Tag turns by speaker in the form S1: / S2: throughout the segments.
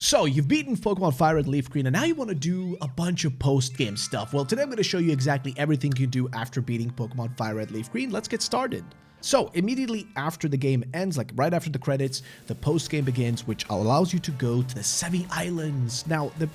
S1: So, you've beaten Pokemon FireRed LeafGreen, and now you want to do a bunch of post-game stuff. Well, today I'm going to show you exactly everything you can do after beating Pokemon FireRed LeafGreen. Let's get started. So, immediately after the game ends, like right after the credits, the post-game begins, which allows you to go to the Sevy Islands. Now, the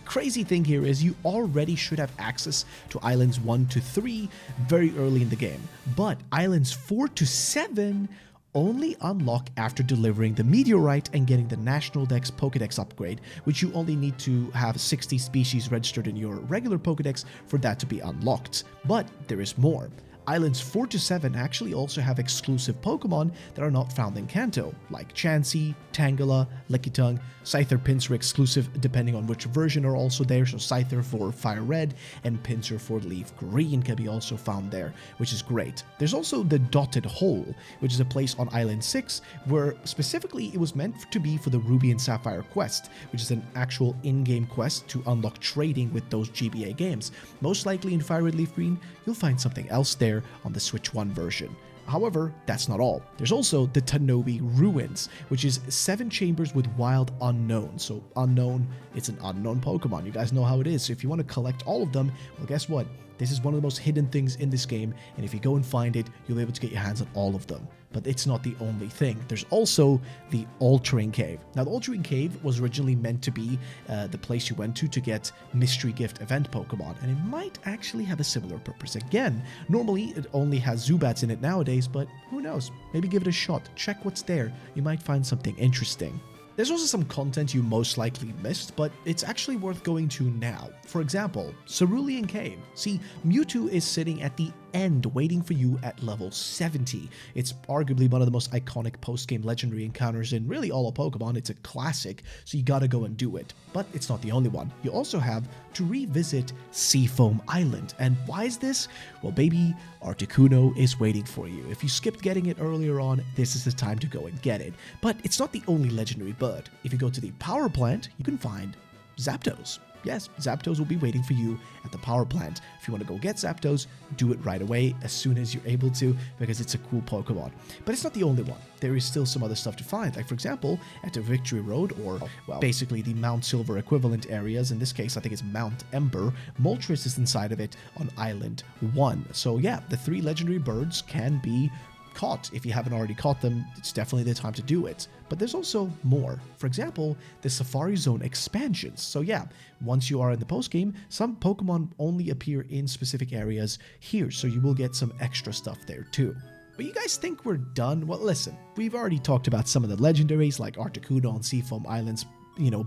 S1: crazy thing here is you already should have access to Islands 1 to 3 very early in the game, but Islands 4 to 7 only unlock after delivering the meteorite and getting the National Dex Pokedex upgrade, which you only need to have 60 species registered in your regular Pokedex for that to be unlocked. But there is more. Islands 4 to 7 actually also have exclusive Pokemon that are not found in Kanto, like Chansey, Tangela, Lickitung, Scyther, Pinsir exclusive depending on which version are also there, so Scyther for Fire Red and Pinsir for Leaf Green can be also found there, which is great. There's also the Dotted Hole, which is a place on Island 6 where specifically it was meant to be for the Ruby and Sapphire quest, which is an actual in-game quest to unlock trading with those GBA games. Most likely in FireRed LeafGreen, you'll find something else there on the Switch 1 version. However, that's not all. There's also the Tanobi Ruins, which is 7 chambers with wild unknown. So unknown, it's an unknown Pokemon. You guys know how it is. So if you want to collect all of them, well, guess what? This is one of the most hidden things in this game, and if you go and find it, you'll be able to get your hands on all of them. But it's not the only thing. There's also the Altering Cave. Now, the Altering Cave was originally meant to be the place you went to get Mystery Gift event Pokemon, and it might actually have a similar purpose. Again, normally it only has Zubats in it nowadays, but who knows? Maybe give it a shot. Check what's there. You might find something interesting. There's also some content you most likely missed, but it's actually worth going to now. For example, Cerulean Cave. See, Mewtwo is sitting at the end waiting for you at level 70. It's arguably one of the most iconic post-game legendary encounters in really all of Pokemon. It's a classic, so you gotta go and do it. But it's not the only one. You also have to revisit Seafoam Island. And why is this? Well, baby, Articuno is waiting for you. If you skipped getting it earlier on, this is the time to go and get it. But it's not the only legendary bird. If you go to the power plant, you can find Zapdos. Yes, Zapdos will be waiting for you at the power plant. If you want to go get Zapdos, do it right away as soon as you're able to, because it's a cool Pokemon. But it's not the only one. There is still some other stuff to find, like for example, at the Victory Road, or well, basically the Mount Silver equivalent areas. In this case, I think it's Mount Ember. Moltres is inside of it on Island 1. So yeah, the 3 legendary birds can be caught. If you haven't already caught them, it's definitely the time to do it. But there's also more. For example, the Safari Zone expansions. So yeah, once you are in the postgame, some Pokemon only appear in specific areas here, so you will get some extra stuff there too. But you guys think we're done? Well, listen, we've already talked about some of the legendaries like Articuno on Seafoam Islands,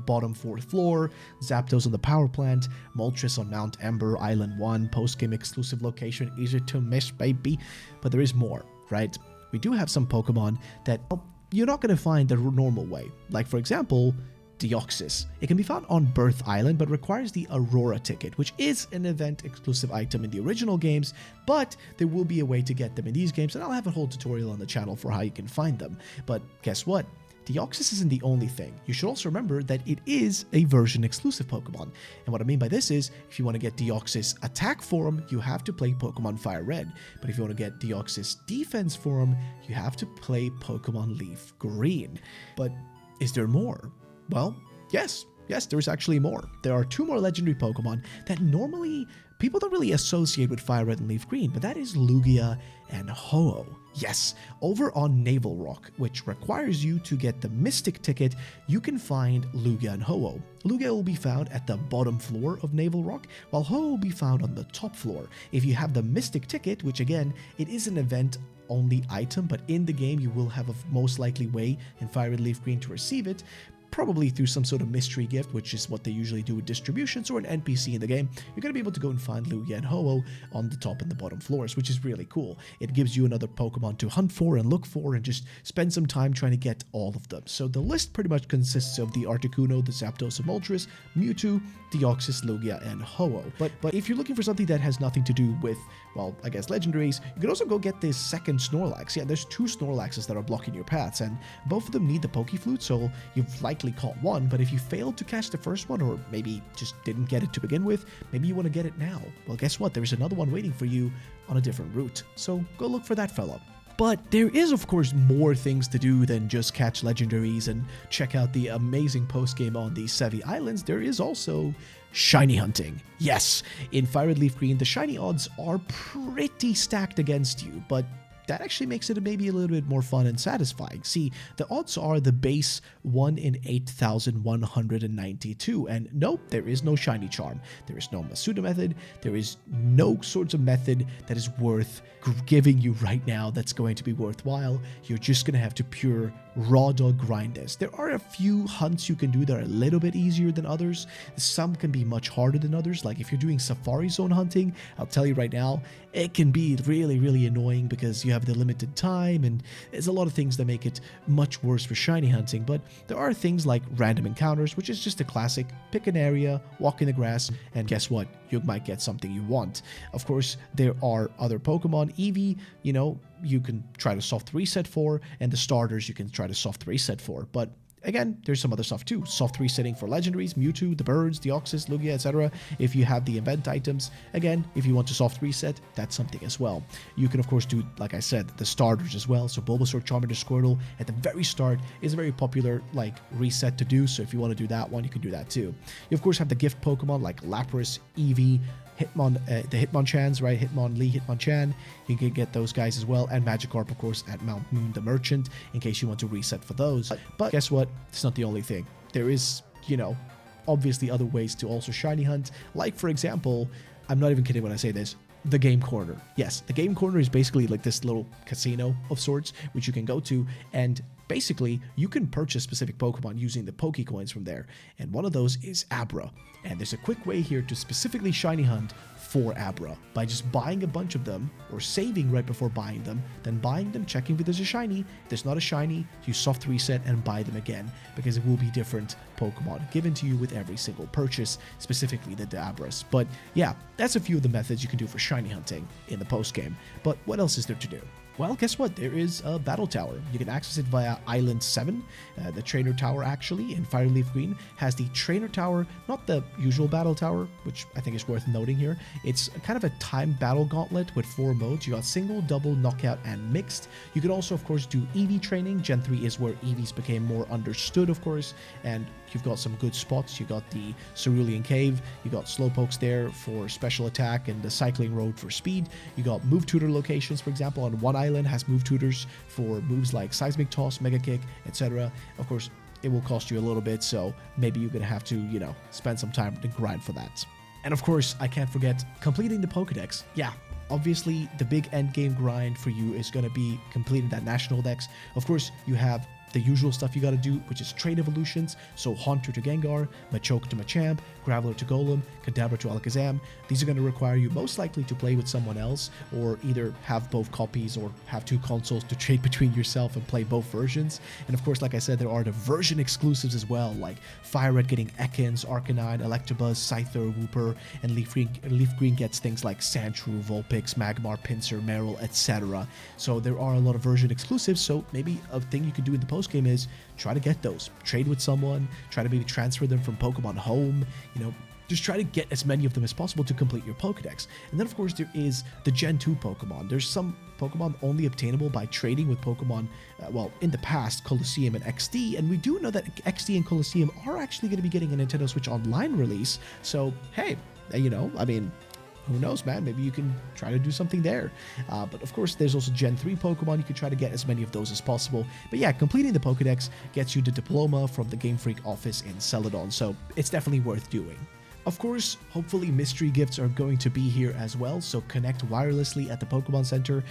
S1: bottom 4th floor, Zapdos on the power plant, Moltres on Mount Ember, Island 1, post-game exclusive location, easy to miss, baby. But there is more, right? We do have some Pokemon that you're not going to find the normal way. Like, for example, Deoxys. It can be found on Birth Island, but requires the Aurora ticket, which is an event-exclusive item in the original games, but there will be a way to get them in these games, and I'll have a whole tutorial on the channel for how you can find them. But guess what? Deoxys isn't the only thing. You should also remember that it is a version-exclusive Pokemon. And what I mean by this is, if you want to get Deoxys Attack Form, you have to play Pokemon Fire Red. But if you want to get Deoxys Defense Form, you have to play Pokemon Leaf Green. But is there more? Well, yes, there is actually more. There are 2 more legendary Pokemon that normally people don't really associate with Fire Red and Leaf Green, but that is Lugia and Ho-Oh. Yes, over on Naval Rock, which requires you to get the Mystic ticket, you can find Lugia and Ho-Oh. Lugia will be found at the bottom floor of Naval Rock, while Ho-Oh will be found on the top floor. If you have the Mystic ticket, which again, it is an event-only item, but in the game you will have a most likely way in Fire Red Leaf Green to receive it, probably through some sort of mystery gift, which is what they usually do with distributions or an NPC in the game. You're going to be able to go and find Lugia and Ho-Oh on the top and the bottom floors, which is really cool. It gives you another Pokemon to hunt for and look for and just spend some time trying to get all of them. So the list pretty much consists of the Articuno, the Zapdos and Moltres, Mewtwo, Deoxys, Lugia, and Ho-Oh. But if you're looking for something that has nothing to do with, well, I guess legendaries, you can also go get this second Snorlax. Yeah, there's 2 Snorlaxes that are blocking your paths, and both of them need the Pokeflute, so you've likely caught one, but if you failed to catch the first one, or maybe just didn't get it to begin with, maybe you want to get it now. Well, guess what? There's another one waiting for you on a different route, so go look for that fella. But there is, of course, more things to do than just catch legendaries and check out the amazing post-game on the Sevy Islands. There is also shiny hunting. Yes, in FireRed LeafGreen, the shiny odds are pretty stacked against you, but that actually makes it maybe a little bit more fun and satisfying. See, the odds are the base 1 in 8,192, and nope, there is no shiny charm. There is no Masuda method. There is no sorts of method that is worth giving you right now that's going to be worthwhile. You're just going to have to pure raw dog grind this. There are a few hunts you can do that are a little bit easier than others. Some can be much harder than others. Like if you're doing Safari Zone hunting, I'll tell you right now, it can be really, really annoying because you have the limited time and there's a lot of things that make it much worse for shiny hunting. But there are things like random encounters, which is just a classic. Pick an area, walk in the grass, and guess what? You might get something you want. Of course, there are other Pokemon. Eevee, you know, you can try to soft reset for, and the starters you can try to soft reset for. But again, there's some other stuff too. Soft resetting for legendaries, Mewtwo, the birds, Deoxys, Lugia, etc. If you have the event items, again, if you want to soft reset, that's something as well. You can of course do, like I said, the starters as well. So Bulbasaur, Charmander, Squirtle at the very start is a very popular like reset to do. So if you want to do that one, you can do that too. You of course have the gift Pokemon like Lapras, Eevee, the Hitmonchans, right? Hitmonlee, Hitmonchan. You can get those guys as well. And Magikarp, of course, at Mount Moon the Merchant, in case you want to reset for those. But guess what? It's not the only thing. There is, you know, obviously other ways to also shiny hunt. Like, for example, I'm not even kidding when I say this, the Game Corner. Yes, the Game Corner is basically like this little casino of sorts, which you can go to, and basically, you can purchase specific Pokemon using the Pokecoins from there, and one of those is Abra. And there's a quick way here to specifically shiny hunt for Abra by just buying a bunch of them, or saving right before buying them, then buying them, checking if there's a shiny. If there's not a shiny, you soft reset and buy them again, because it will be different Pokemon given to you with every single purchase, specifically the Abras. But yeah, that's a few of the methods you can do for shiny hunting in the post game. But what else is there to do? Well, guess what? There is a battle tower. You can access it via Island 7. The trainer tower, actually, in FireRed LeafGreen, has the trainer tower, not the usual battle tower, which I think is worth noting here. It's kind of a timed battle gauntlet with 4 modes. You got single, double, knockout, and mixed. You can also, of course, do Eevee training. Gen 3 is where Eevees became more understood, of course, and you've got some good spots. You got the Cerulean Cave. You got Slowpokes there for special attack and the Cycling Road for speed. You got move tutor locations, for example, on one island has move tutors for moves like Seismic Toss, Mega Kick, etc. Of course, it will cost you a little bit, so maybe you're gonna have to, you know, spend some time to grind for that. And of course, I can't forget completing the Pokedex. Yeah, obviously, the big end game grind for you is gonna be completing that National Dex. Of course, you have the usual stuff you gotta do, which is trade evolutions, so Haunter to Gengar, Machoke to Machamp, Graveler to Golem, Kadabra to Alakazam. These are gonna require you most likely to play with someone else, or either have both copies or have 2 consoles to trade between yourself and play both versions. And of course, like I said, there are the version exclusives as well, like FireRed getting Ekans, Arcanine, Electabuzz, Scyther, Wooper, and LeafGreen gets things like Sandshrew, Vulpix, Magmar, Pinsir, Meryl, etc. So there are a lot of version exclusives, so maybe a thing you could do in the post game is try to get those, trade with someone, try to maybe transfer them from Pokemon Home, you know, just try to get as many of them as possible to complete your Pokedex. And then of course there is the Gen 2 Pokemon. There's some Pokemon only obtainable by trading with Pokemon, well, in the past, Colosseum and XD, and we do know that XD and Colosseum are actually going to be getting a Nintendo Switch Online release, so hey, you know, I mean, who knows, man? Maybe you can try to do something there. But of course, there's also Gen 3 Pokemon. You can try to get as many of those as possible. But yeah, completing the Pokedex gets you the diploma from the Game Freak office in Celadon, so it's definitely worth doing. Of course, hopefully mystery gifts are going to be here as well, so connect wirelessly at the Pokemon Center,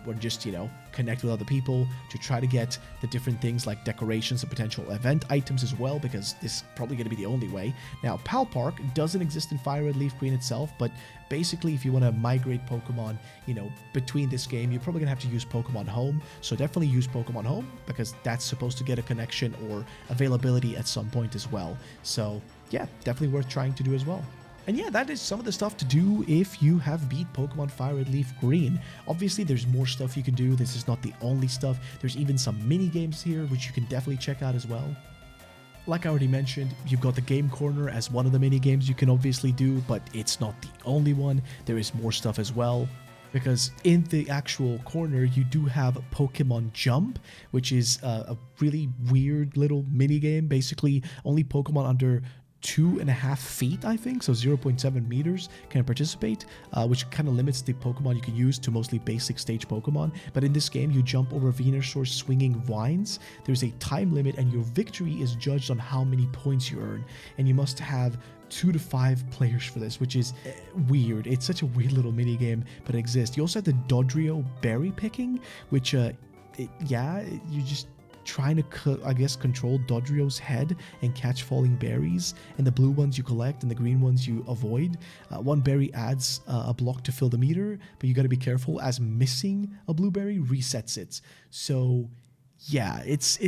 S1: or just, you know, connect with other people to try to get the different things like decorations and potential event items as well, because this is probably going to be the only way. Now, Pal Park doesn't exist in FireRed LeafGreen itself, but basically if you want to migrate Pokemon, you know, between this game, you're probably going to have to use Pokemon Home, so definitely use Pokemon Home, because that's supposed to get a connection or availability at some point as well. So yeah, definitely worth trying to do as well. And yeah, that is some of the stuff to do if you have beat Pokemon FireRed LeafGreen. Obviously, there's more stuff you can do. This is not the only stuff. There's even some mini games here, which you can definitely check out as well. Like I already mentioned, you've got the Game Corner as one of the mini games you can obviously do, but it's not the only one. There is more stuff as well. because in the actual corner you do have Pokemon Jump, which is a really weird little mini game. Basically only Pokemon under 2.5 feet, I think, so 0.7 meters can participate, which kind of limits the Pokemon you can use to mostly basic stage Pokemon. But in this game, you jump over Venusaur swinging vines. There's a time limit, and your victory is judged on how many points you earn, and you must have 2 to 5 players for this, which is weird. It's such a weird little mini game, but it exists. You also have the Dodrio berry picking, which you just trying to, I guess, control Dodrio's head and catch falling berries, and the blue ones you collect and the green ones you avoid. One berry adds a block to fill the meter, but you got to be careful as missing a blueberry resets it. So yeah, it's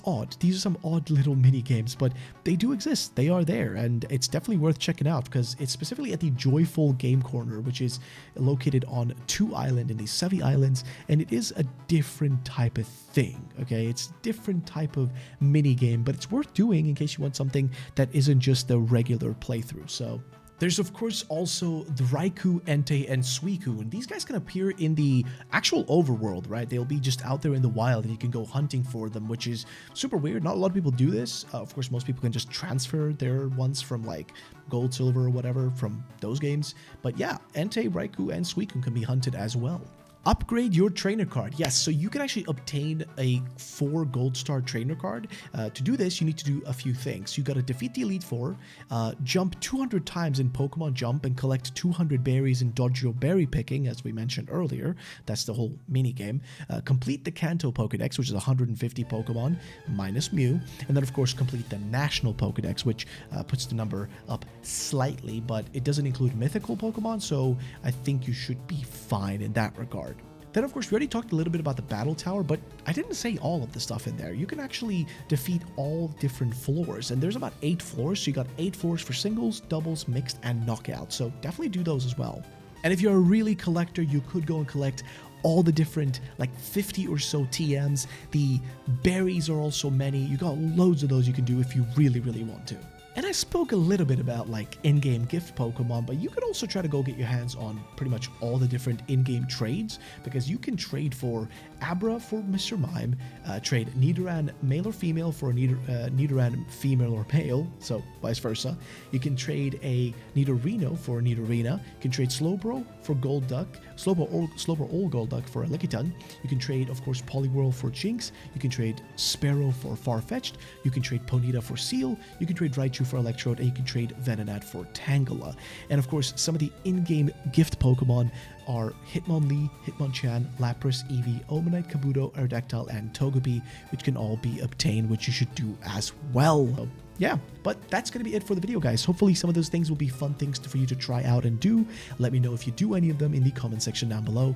S1: odd. These are some odd little mini games, but they do exist. They are there, and it's definitely worth checking out because it's specifically at the Joyful Game Corner, which is located on 2 Island in the Sevy Islands, and it is a different type of thing. Okay, it's a different type of mini game, but it's worth doing in case you want something that isn't just a regular playthrough. So there's, of course, also the Raikou, Entei, and Suicune, and these guys can appear in the actual overworld, right? They'll be just out there in the wild, and you can go hunting for them, which is super weird. Not a lot of people do this. Of course, most people can just transfer their ones from, like, Gold, Silver, or whatever from those games. But yeah, Entei, Raikou, and Suicune can be hunted as well. Upgrade your trainer card. Yes, so you can actually obtain a 4 gold star trainer card. To do this, you need to do a few things. You got to defeat the Elite Four, jump 200 times in Pokemon Jump, and collect 200 berries in Dodrio berry picking, as we mentioned earlier. That's the whole mini game. Complete the Kanto Pokedex, which is 150 Pokemon minus Mew, and then of course complete the National Pokedex, which puts the number up slightly, but it doesn't include mythical Pokemon, so I think you should be fine in that regard. Then, of course, we already talked a little bit about the Battle Tower, but I didn't say all of the stuff in there. You can actually defeat all different floors, and there's about 8 floors, so you got 8 floors for singles, doubles, mixed, and knockout, so definitely do those as well. And if you're a really collector, you could go and collect all the different, like 50 or so TMs. The berries are also many. You got loads of those you can do if you really, really want to. And I spoke a little bit about like in-game gift Pokemon, but you could also try to go get your hands on pretty much all the different in-game trades, because you can trade for Abra for Mr. Mime, trade Nidoran male or female for a Nidoran female or male, so vice versa. You can trade a Nidorino for a Nidorina. You can trade Slowbro for Golduck, Slowbro or Golduck for a Lickitung. You can trade, of course, Poliwhirl for Jinx. You can trade Sparrow for Farfetch'd. You can trade Ponyta for Seal. You can trade Raichu for Electrode, and you can trade Venonat for Tangela. And of course, some of the in-game gift Pokemon are Hitmonlee, Hitmonchan, Lapras, Eevee, Omanite, Kabuto, Aerodactyl, and Togepi, which can all be obtained, which you should do as well. So, yeah, but that's going to be it for the video, guys. Hopefully some of those things will be fun things for you to try out and do. Let me know if you do any of them in the comment section down below.